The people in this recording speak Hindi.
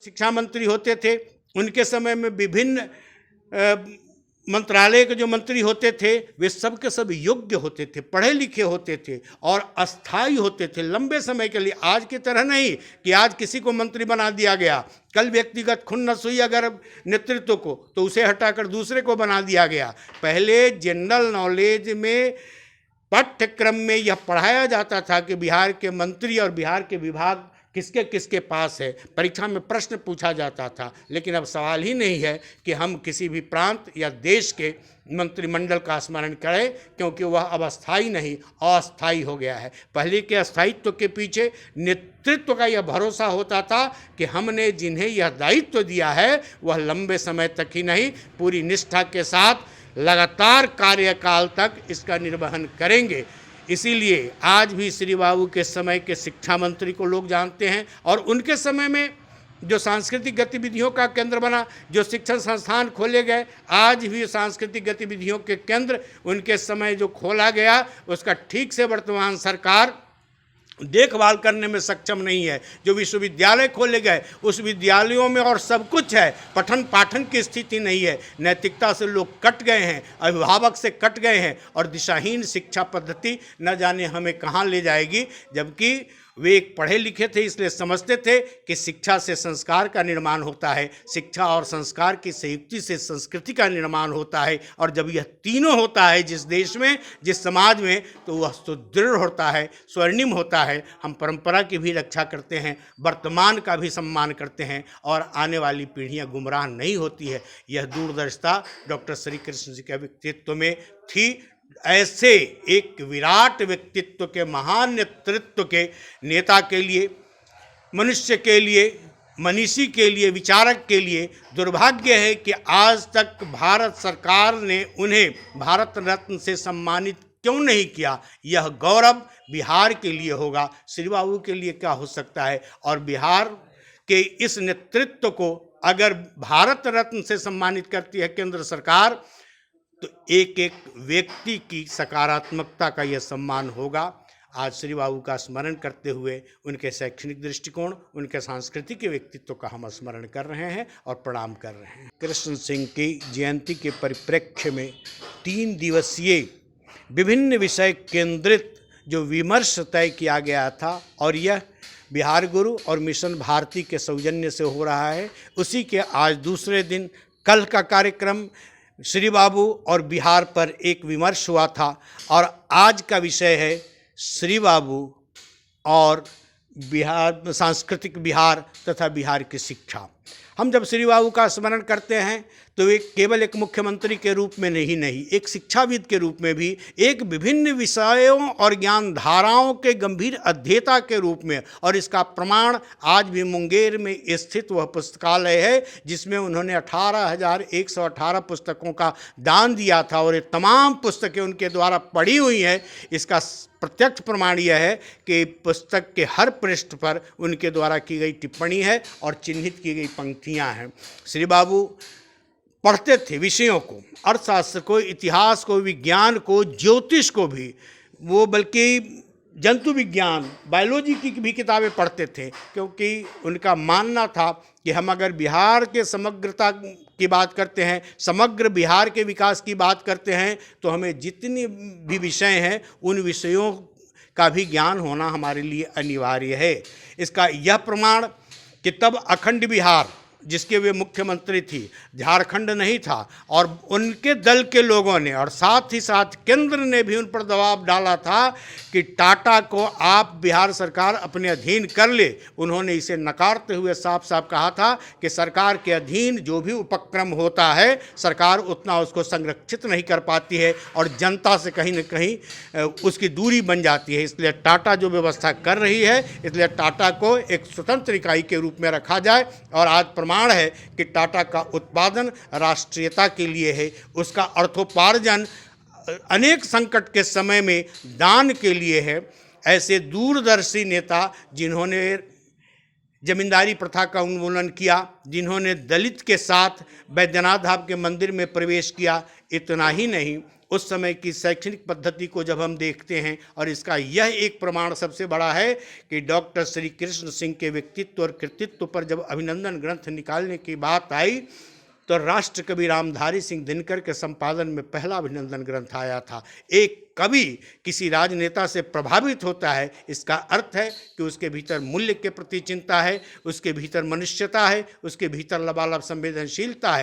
शिक्षा मंत्री होते थे, उनके समय में विभिन्न मंत्रालय के जो मंत्री होते थे वे सब के सब योग्य होते थे, पढ़े लिखे होते थे और अस्थायी होते थे, लंबे समय के लिए। आज की तरह नहीं कि आज किसी को मंत्री बना दिया गया, कल व्यक्तिगत खुन्नस हुई अगर नेतृत्व को तो उसे हटाकर दूसरे को बना दिया गया। पहले जनरल नॉलेज में पाठ्यक्रम में यह पढ़ाया जाता था कि बिहार के मंत्री और बिहार के विभाग किसके किसके पास है, परीक्षा में प्रश्न पूछा जाता था। लेकिन अब सवाल ही नहीं है कि हम किसी भी प्रांत या देश के मंत्रिमंडल का स्मरण करें, क्योंकि वह अब अस्थायी नहीं अस्थायी हो गया है। पहले के अस्थायित्व के पीछे नेतृत्व का यह भरोसा होता था कि हमने जिन्हें यह दायित्व दिया है वह लंबे समय तक ही नहीं, पूरी निष्ठा के साथ लगातार कार्यकाल तक इसका निर्वहन करेंगे। इसीलिए आज भी श्री बाबू के समय के शिक्षा मंत्री को लोग जानते हैं और उनके समय में जो सांस्कृतिक गतिविधियों का केंद्र बना, जो शिक्षण संस्थान खोले गए, आज भी सांस्कृतिक गतिविधियों के केंद्र उनके समय जो खोला गया उसका ठीक से वर्तमान सरकार देखभाल करने में सक्षम नहीं है। जो विश्वविद्यालय खोले गए उस विद्यालयों में और सब कुछ है, पठन पाठन की स्थिति नहीं है, नैतिकता से लोग कट गए हैं, अभिभावक से कट गए हैं और दिशाहीन शिक्षा पद्धति न जाने हमें कहाँ ले जाएगी। जबकि वे एक पढ़े लिखे थे, इसलिए समझते थे कि शिक्षा से संस्कार का निर्माण होता है, शिक्षा और संस्कार की संयुक्ति से संस्कृति का निर्माण होता है। और जब यह तीनों होता है जिस देश में, जिस समाज में, तो वह सुदृढ़ होता है, स्वर्णिम होता है। हम परंपरा की भी रक्षा करते हैं, वर्तमान का भी सम्मान करते हैं और आने वाली पीढ़ियां गुमराह नहीं होती है। यह दूरदर्शिता डॉक्टर श्री कृष्ण जी के व्यक्तित्व में थी। ऐसे एक विराट व्यक्तित्व के, महान नेतृत्व के नेता के लिए, मनुष्य के लिए, मनीषी के लिए, विचारक के लिए दुर्भाग्य है कि आज तक भारत सरकार ने उन्हें भारत रत्न से सम्मानित क्यों नहीं किया। यह गौरव बिहार के लिए होगा, श्री बाबू के लिए क्या हो सकता है। और बिहार के इस नेतृत्व को अगर भारत रत्न से सम्मानित करती है केंद्र सरकार, तो एक एक व्यक्ति की सकारात्मकता का यह सम्मान होगा। आज श्री बाबू का स्मरण करते हुए उनके शैक्षणिक दृष्टिकोण, उनके सांस्कृतिक व्यक्तित्व का हम स्मरण कर रहे हैं और प्रणाम कर रहे हैं। कृष्ण सिंह की जयंती के परिप्रेक्ष्य में 3 दिवसीय विभिन्न विषय केंद्रित जो विमर्श तय किया गया था और यह बिहार गुरु और मिशन भारती के सौजन्य से हो रहा है, उसी के आज दूसरे दिन कल का कार्यक्रम श्री बाबू और बिहार पर एक विमर्श हुआ था। और आज का विषय है श्री बाबू और बिहार, सांस्कृतिक बिहार तथा बिहार की शिक्षा। हम जब श्री बाबू का स्मरण करते हैं तो वे केवल एक मुख्यमंत्री के रूप में नहीं, एक शिक्षाविद के रूप में भी, एक विभिन्न विषयों और ज्ञान धाराओं के गंभीर अध्येता के रूप में। और इसका प्रमाण आज भी मुंगेर में स्थित वह पुस्तकालय है जिसमें उन्होंने 18,118 पुस्तकों का दान दिया था और ये तमाम पुस्तकें उनके द्वारा पढ़ी हुई हैं। इसका प्रत्यक्ष प्रमाण यह है कि पुस्तक के हर पृष्ठ पर उनके द्वारा की गई टिप्पणी है और चिन्हित की गई पंक्तियां हैं। श्री बाबू पढ़ते थे विषयों को, अर्थशास्त्र को, इतिहास को, विज्ञान को, ज्योतिष को भी, वो बल्कि जंतु विज्ञान, बायोलॉजी की भी किताबें पढ़ते थे, क्योंकि उनका मानना था कि हम अगर बिहार के समग्रता की बात करते हैं, समग्र बिहार के विकास की बात करते हैं, तो हमें जितनी भी विषय हैं उन विषयों का भी ज्ञान होना हमारे लिए अनिवार्य है। इसका यह प्रमाण कि तब अखंड बिहार जिसके वे मुख्यमंत्री थी, झारखंड नहीं था, और उनके दल के लोगों ने और साथ ही साथ केंद्र ने भी उन पर दबाव डाला था कि टाटा को आप बिहार सरकार अपने अधीन कर ले। उन्होंने इसे नकारते हुए साफ साफ कहा था कि सरकार के अधीन जो भी उपक्रम होता है सरकार उतना उसको संरक्षित नहीं कर पाती है और जनता से कहीं न कहीं उसकी दूरी बन जाती है। इसलिए टाटा जो व्यवस्था कर रही है, इसलिए टाटा को एक स्वतंत्र इकाई के रूप में रखा जाए। और आज प्रमाण है कि टाटा का उत्पादन राष्ट्रीयता के लिए है, उसका अर्थोपार्जन अनेक संकट के समय में दान के लिए है। ऐसे दूरदर्शी नेता जिन्होंने जमींदारी प्रथा का उन्मूलन किया, जिन्होंने दलित के साथ बैद्यनाथ धाम के मंदिर में प्रवेश किया, इतना ही नहीं उस समय की शैक्षणिक पद्धति को जब हम देखते हैं, और इसका यह एक प्रमाण सबसे बड़ा है कि डॉक्टर श्री कृष्ण सिंह के व्यक्तित्व और कृतित्व पर जब अभिनंदन ग्रंथ निकालने की बात आई तो राष्ट्र कवि रामधारी सिंह दिनकर के संपादन में पहला अभिनंदन ग्रंथ आया था। एक कवि किसी राजनेता से प्रभावित होता है, इसका अर्थ है कि उसके भीतर मूल्य के प्रति चिंता है, उसके भीतर मनुष्यता है, उसके भीतर लबालब संवेदनशीलता है।